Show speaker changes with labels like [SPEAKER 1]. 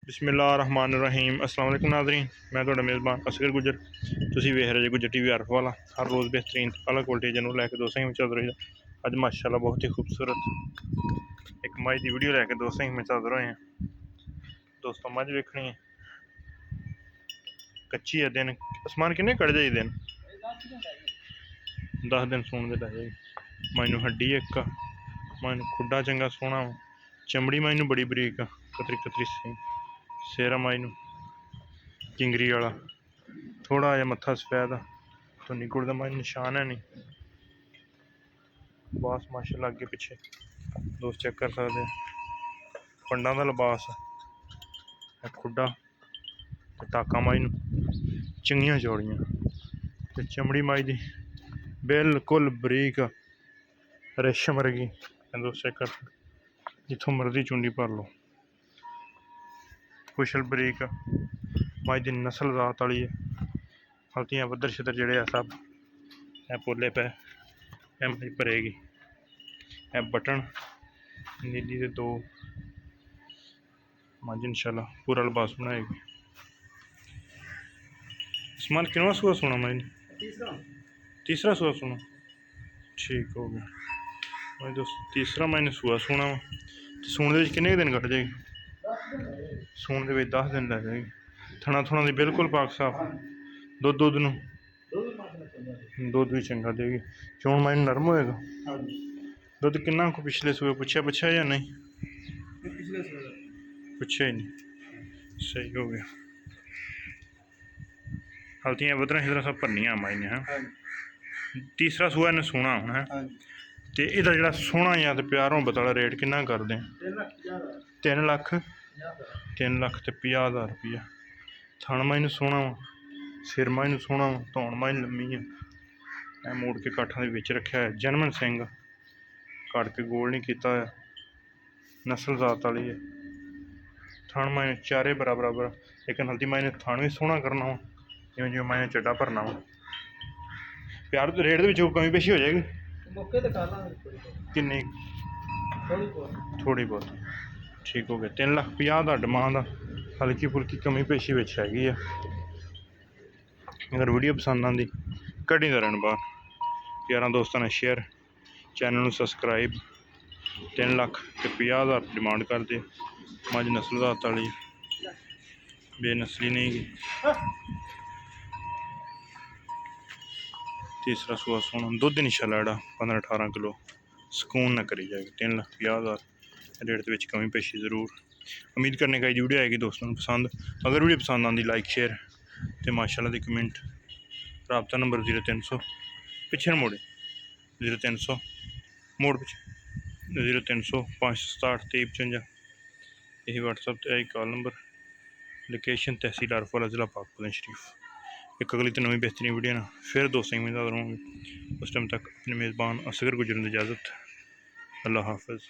[SPEAKER 1] बिस्मिल्लाहिर्रहमानिर्रहीम अस्सलाम वालेकुम नाज़रीन, मैं तुहाडा मेज़बान असगर गुजर। तुसीं वेख रहे गुजर टीवी आरफवाला। हर रोज़ बेहतरीन आला क्वालिटी जनू लैके दोस्तें में चल रही है। अज माशाल्लाह बहुत ही खूबसूरत एक मझ की वीडियो लैके दोस्तें में हाज़र होए हैं। दोस्तों मझ वेखनी है, कच्ची है, दिन आसमान किन्ने कड़ जाए दिन 10 दिन सून दे लै जाए। मैनू हड्डी एक मैनू खुड्डा चंगा सोहना, चमड़ी मैनू बड़ी बरीक कतरी कतरी सेरा माइनू किंगरी वाला, थोड़ा जहा मत्था सफैद तो निकुड़ का माइनू निशान है नहीं। लिबास माशाल्लाह अगे पिछे दोस्त चेक कर सकते हैं। पंडा का लिबास खुड्डा टाका माइनू चंगियां चौड़ियां ते चमड़ी माई दी बिल्कुल बरीक रेशम वर्गी। दोस्त चेक कर जिथों मर्जी चुंडी भर लो। कुशल बरीक माई दी नस्ल जात वाली है। हल्तियां बदर शदर जड़े सब है पोले पे मई भरेगी। है बटन नीली दे दो मज इंशाल्लाह पूरा लिबास बनाएगी। आसमान किनवा सुहा सोना माई तीसरा सुहा सोना ठीक हो गया भाई दोस्त। तीसरा मैंने सुहा सोना सूण दे किन्ने दिन कट जाएगी। सूण दे 10 दिन लै जाएगी। थना थुना दी बिल्कुल पाक साफ दुद्ध भी चंगा देगी। चोण माइन नरम होएगा। दुद्ध किन्ना को पिछले सूए पुछया या नहीं पुछया ही नहीं। सही हो गया। हल्तियां बदरा शिदरा सब भरनियां माई ने हैं। तीसरा सूआ इन्हें सोना होना है तो यदा जो सोना या तो प्यार मोहब्बत वाला रेट किन्ना करते हैं 3 लाख ते 50,000 रुपया। थन माइनू सोना वा, सिर माइनू सोना वा, धौन माइन लम्मी है। मोड़ के काठा के विच रखा है। जनमन सिंह कट के गोल नहीं किया, नस्ल जात वाली है। थन माइने चारे बराबर लेकिन हल्दी माइने थन भी सोहना करना वा जिवें जिवें माइने चड्डा भरना वा। प्यार रेट के कमी पेशी हो जाएगी किन्नी थोड़ी बहुत ठीक हो गया। 3,50,000 डिमांड आ, हल्की फुल्की कमी पेशी हैगी है। अगर वीडियो पसंद आती घटी दा रहन बाहर यार दोस्तों ने शेयर चैनल में सबसक्राइब। 3,50,000 डिमांड करते मज नस्ल जात वाली बेनस्ली नहीं। तीसरा सुहा सोना दुध नहीं छलाड़ा 15-18 किलो सुकून न करी जाएगी। 3,50,000 रेट के कमी पेशी ज़रूर उम्मीद करने का वीडियो आएगी दोस्तों पसंद। अगर वीडियो पसंद आती लाइक शेयर तो माशाल्लाह दी कमेंट। रबता नंबर 0300 पिछे मोड़े 0300 मोड़ पिछे 0300 567 2355 यही व्हाट्सअप यही कॉल नंबर। लोकेशन तहसील आरफवाला ज़िला पाकपुर शरीफ। एक अगली तो नवी बेहतरीन वीडियो ना फिर दोस्तों में हाज़र होंगे। उस टाइम तक अपने मेज़बान असगर गुजरन की इजाज़त। अल्लाह हाफ़िज़।